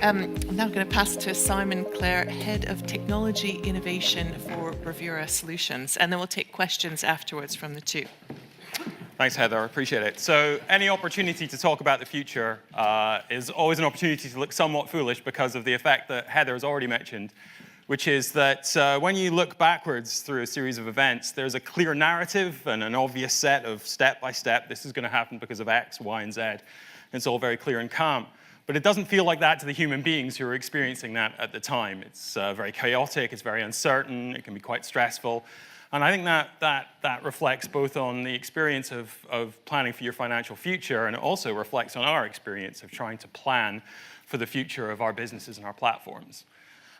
I'm now going to pass to Simon Clare, Head of Technology Innovation for Bravura Solutions, and then we'll take questions afterwards from the two. Thanks, Heather. I appreciate it. So any opportunity to talk about the future is always an opportunity to look somewhat foolish because of the effect that Heather has already mentioned, which is that when you look backwards through a series of events, there's a clear narrative and an obvious set of step-by-step, this is going to happen because of X, Y, and Z. It's all very clear and calm. But it doesn't feel like that to the human beings who are experiencing that at the time. It's very chaotic, it's very uncertain, it can be quite stressful. And I think that reflects both on the experience of planning for your financial future, and it also reflects on our experience of trying to plan for the future of our businesses and our platforms.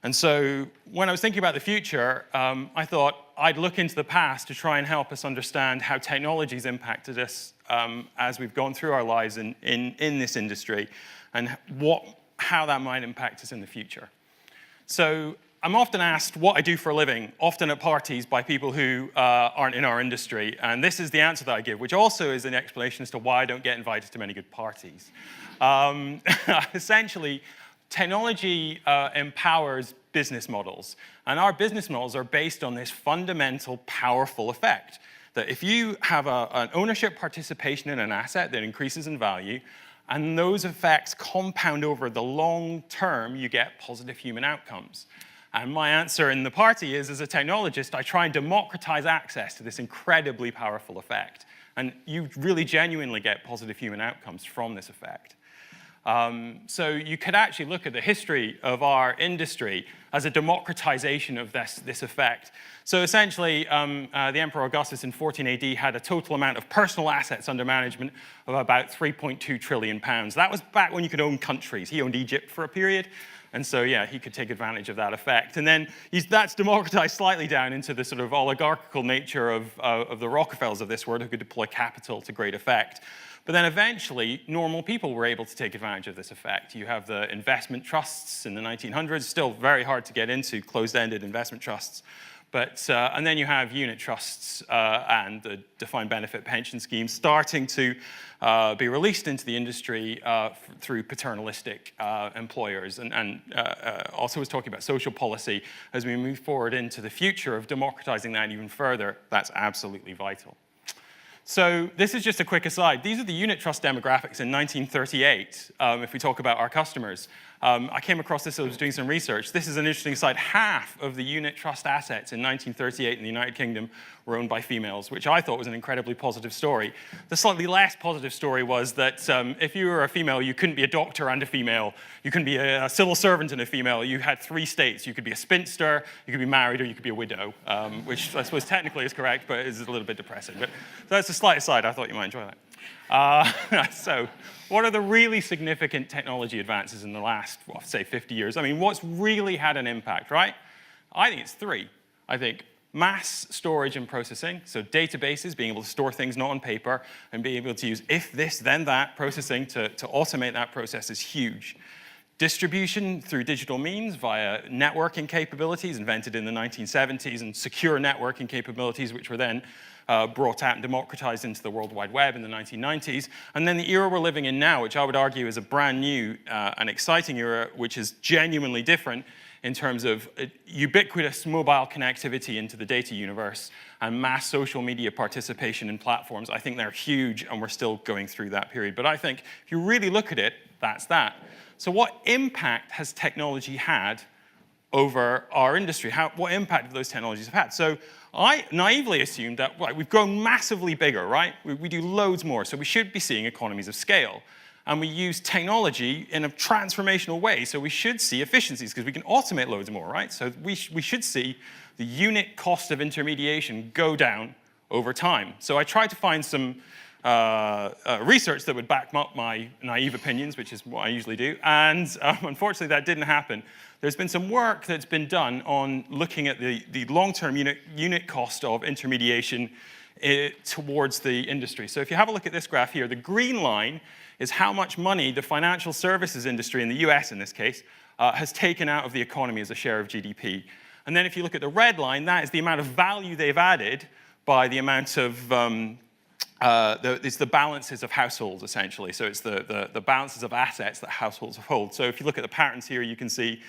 And so when I was thinking about the future, I thought I'd look into the past to try and help us understand how technology's impacted us as we've gone through our lives in this industry, and how that might impact us in the future. So I'm often asked what I do for a living, often at parties by people who aren't in our industry, and this is the answer that I give, which also is an explanation as to why I don't get invited to many good parties. Essentially, technology empowers business models, and our business models are based on this fundamental, powerful effect, that if you have an ownership participation in an asset that increases in value, and those effects compound over the long term, you get positive human outcomes. And my answer in the party is, as a technologist, I try and democratize access to this incredibly powerful effect. And you really genuinely get positive human outcomes from this effect. So you could actually look at the history of our industry as a democratization of this effect. So essentially, the Emperor Augustus in 14 AD had a total amount of personal assets under management of about 3.2 trillion pounds. That was back when you could own countries. He owned Egypt for a period. And so, yeah, he could take advantage of that effect. And then that's democratized slightly down into the sort of oligarchical nature of the Rockefellers of this world, who could deploy capital to great effect. But then eventually, normal people were able to take advantage of this effect. You have the investment trusts in the 1900s, still very hard to get into, closed-ended investment trusts. But, and then you have unit trusts and the defined benefit pension schemes starting to be released into the industry through paternalistic employers. And also was talking about social policy as we move forward into the future of democratizing that even further. That's absolutely vital. So this is just a quick aside. These are the unit trust demographics in 1938, if we talk about our customers. I came across this as I was doing some research. This is an interesting aside. Half of the unit trust assets in 1938 in the United Kingdom were owned by females, which I thought was an incredibly positive story. The slightly less positive story was that if you were a female, you couldn't be a doctor and a female. You couldn't be a civil servant and a female. You had 3 states. You could be a spinster, you could be married, or you could be a widow, which I suppose technically is correct, but is a little bit depressing. But that's a slight aside. I thought you might enjoy that. So what are the really significant technology advances in the last, well, say, 50 years? I mean, what's really had an impact, right? I think it's 3. I think mass storage and processing, so databases, being able to store things not on paper, and being able to use if this, then that processing to automate that process is huge. Distribution through digital means via networking capabilities invented in the 1970s, and secure networking capabilities, which were then brought out and democratized into the World Wide Web in the 1990s. And then the era we're living in now, which I would argue is a brand new and exciting era, which is genuinely different in terms of ubiquitous mobile connectivity into the data universe and mass social media participation in platforms. I think they're huge, and we're still going through that period. But I think if you really look at it, that's that. So what impact has technology had over our industry? What impact have those technologies have had? So I naively assumed that we've grown massively bigger, right? We do loads more, so we should be seeing economies of scale. And we use technology in a transformational way, so we should see efficiencies, because we can automate loads more, right? So we should see the unit cost of intermediation go down over time. So I tried to find some research that would back up my naive opinions, which is what I usually do, and unfortunately that didn't happen. There's been some work that's been done on looking at the long-term unit cost of intermediation towards the industry. So if you have a look at this graph here, the green line is how much money the financial services industry, in the US in this case, has taken out of the economy as a share of GDP. And then if you look at the red line, that is the amount of value they've added by the amount of it's the balances of households, essentially. So it's the balances of assets that households hold. So if you look at the patterns here, you can see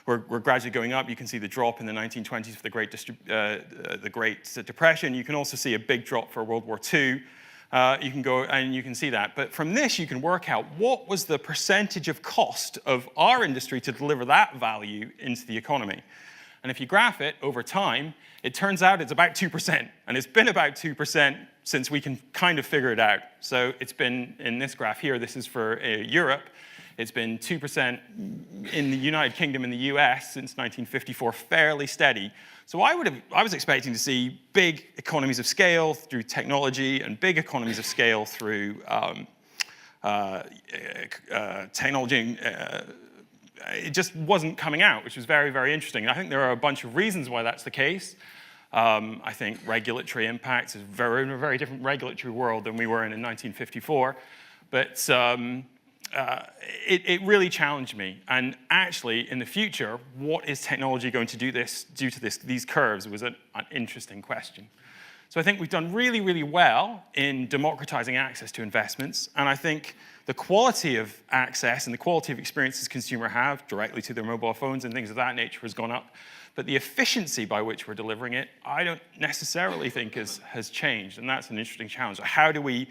we're gradually going up. You can see the drop in the 1920s for the Great Depression. You can also see a big drop for World War II. You can go and you can see that. But from this, you can work out what was the percentage of cost of our industry to deliver that value into the economy. And if you graph it over time, it turns out it's about 2%. And it's been about 2% since we can kind of figure it out. So it's been, in this graph here, this is for Europe, it's been 2% in the United Kingdom and the US since 1954, fairly steady. So I was expecting to see big economies of scale through technology and big economies of scale through technology. It just wasn't coming out, which was very, very interesting. And I think there are a bunch of reasons why that's the case. I think regulatory impacts is in a very different regulatory world than we were in 1954. But it really challenged me. And actually, in the future, what is technology going to do to these curves was an interesting question. So I think we've done really, really well in democratizing access to investments. And I think the quality of access and the quality of experiences consumers have directly to their mobile phones and things of that nature has gone up. But the efficiency by which we're delivering it, I don't necessarily think has changed. And that's an interesting challenge. How do we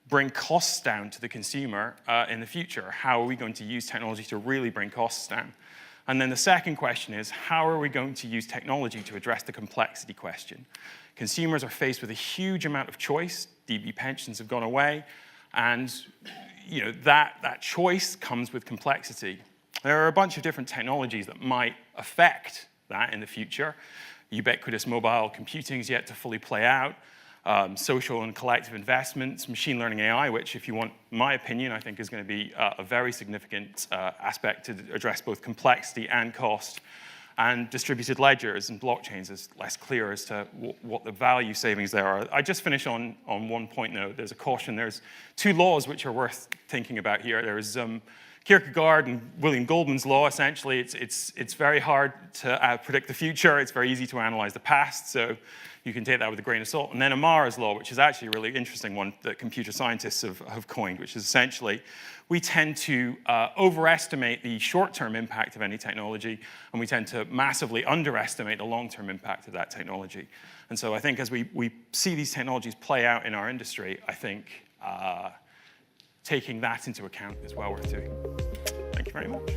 bring costs down to the consumer in the future? How are we going to use technology to really bring costs down? And then the second question is, how are we going to use technology to address the complexity question? Consumers are faced with a huge amount of choice. DB pensions have gone away. And that choice comes with complexity. There are a bunch of different technologies that might affect that in the future. Ubiquitous mobile computing is yet to fully play out. Social and collective investments, machine learning AI, which, if you want my opinion, I think is going to be a very significant aspect to address both complexity and cost. And distributed ledgers and blockchains is less clear as to what the value savings there are. I just finish on one point, though. There's a caution. There's two laws which are worth thinking about here. There's Kierkegaard and William Goldman's law. Essentially, it's very hard to predict the future. It's very easy to analyze the past. So you can take that with a grain of salt. And then Amara's law, which is actually a really interesting one that computer scientists have coined, which is essentially we tend to overestimate the short-term impact of any technology, and we tend to massively underestimate the long-term impact of that technology. And so I think as we see these technologies play out in our industry, I think taking that into account is well worth doing. Thank you very much.